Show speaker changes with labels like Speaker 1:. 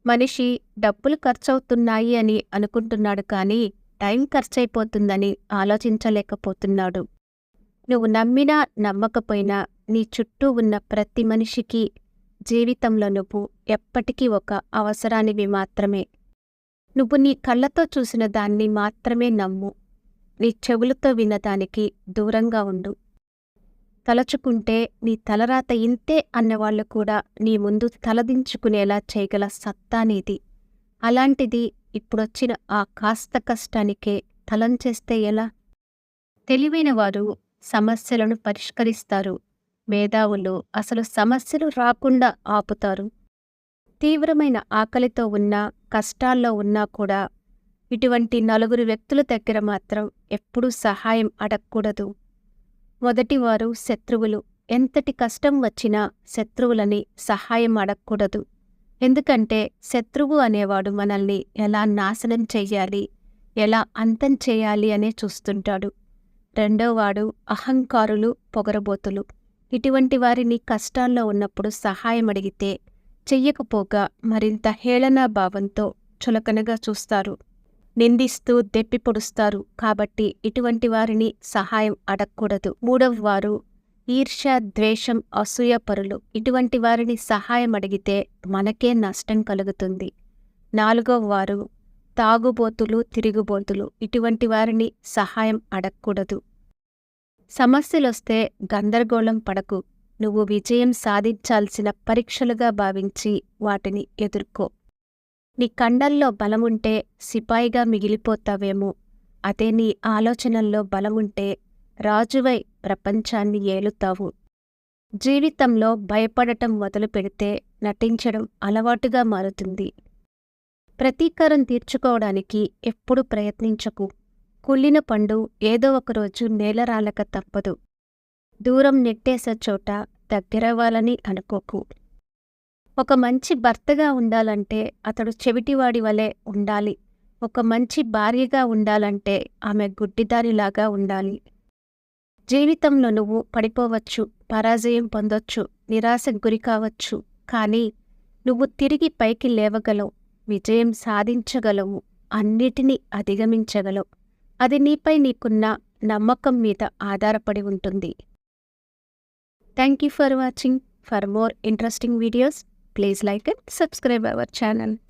Speaker 1: మనిషి డబ్బులు ఖర్చవుతున్నాయి అని అనుకుంటున్నాడు కానీ టైం ఖర్చయిపోతుందని ఆలోచించలేకపోతున్నాడు. నువ్వు నమ్మినా నమ్మకపోయినా నీ చుట్టూ ఉన్న ప్రతి మనిషికి జీవితంలో నువ్వు ఎప్పటికీ ఒక అవసరానివి మాత్రమే. నువ్వు నీ కళ్ళతో చూసిన దాన్ని మాత్రమే నమ్ము. నీ చెవులతో విన్నదానికి దూరంగా ఉండు. తలచుకుంటే నీ తలరాత ఇంతే అన్నవాళ్లు కూడా నీ ముందు తలదించుకునేలా చేయగల సత్తా నీది. అలాంటిది ఇప్పుడొచ్చిన ఆ కాస్త కష్టానికే తలంచేస్తే ఎలా? తెలివైన వారు సమస్యలను పరిష్కరిస్తారు. మేధావులు అసలు సమస్యలు రాకుండా ఆపుతారు. తీవ్రమైన ఆకలితో ఉన్నా, కష్టాల్లో ఉన్నా కూడా ఇటువంటి నలుగురు వ్యక్తుల దగ్గర మాత్రం ఎప్పుడూ సహాయం అడగకూడదు. మొదటివారు శత్రువులు. ఎంతటి కష్టం వచ్చినా శత్రువులని సహాయం అడగకూడదు. ఎందుకంటే శత్రువు అనేవాడు మనల్ని ఎలా నాశనం చెయ్యాలి, ఎలా అంతం చేయాలి అనే చూస్తుంటాడు. రెండోవాడు అహంకారులు, పొగరబోతులు. ఇటువంటి వారిని కష్టాల్లో ఉన్నప్పుడు సహాయం అడిగితే చెయ్యకపోగా మరింత హేళనాభావంతో చులకనగా చూస్తారు. నిందిస్తూ దెప్పి పొడుస్తారు. కాబట్టి ఇటువంటి వారిని సహాయం అడగకూడదు. మూడవవారు ఈర్ష్య, ద్వేషం, అసూయపరులు. ఇటువంటి వారిని సహాయం అడిగితే మనకే నష్టం కలుగుతుంది. నాలుగవవారు తాగుబోతులు, తిరుగుబోతులు. ఇటువంటి వారిని సహాయం అడగకూడదు. సమస్యలొస్తే గందరగోళం పడకు. నువ్వు విజయం సాధించాల్సిన పరీక్షలుగా భావించి వాటిని ఎదుర్కో. నీ కండల్లో బలముంటే సిపాయిగా మిగిలిపోతావేమో. అదే నీ ఆలోచనల్లో బలముంటే రాజువై ప్రపంచాన్ని ఏలుతావు. జీవితంలో భయపడటం మొదలు పెడితే నటించడం అలవాటుగా మారుతుంది. ప్రతీకారం తీర్చుకోవడానికి ఎప్పుడు ప్రయత్నించకు. కుళ్ళిన పండు ఏదో ఒకరోజు నేలరాలక తప్పదు. దూరం నెట్టేసే చోట దగ్గరవ్వాలని అనుకోకు. ఒక మంచి భర్తగా ఉండాలంటే అతడు చెవిటివాడి వలె ఉండాలి. ఒక మంచి భార్యగా ఉండాలంటే ఆమె గుడ్డిదానిలాగా ఉండాలి. జీవితంలో నువ్వు పడిపోవచ్చు, పరాజయం పొందొచ్చు, నిరాశకు గురి కావచ్చు. కానీ నువ్వు తిరిగి పైకి లేవగలవు, విజయం సాధించగలవు, అన్నిటినీ అధిగమించగలవు. అది నీపై నీకున్న నమ్మకం మీద ఆధారపడి ఉంటుంది. Thank you for watching. For more interesting videos, please like and subscribe our channel.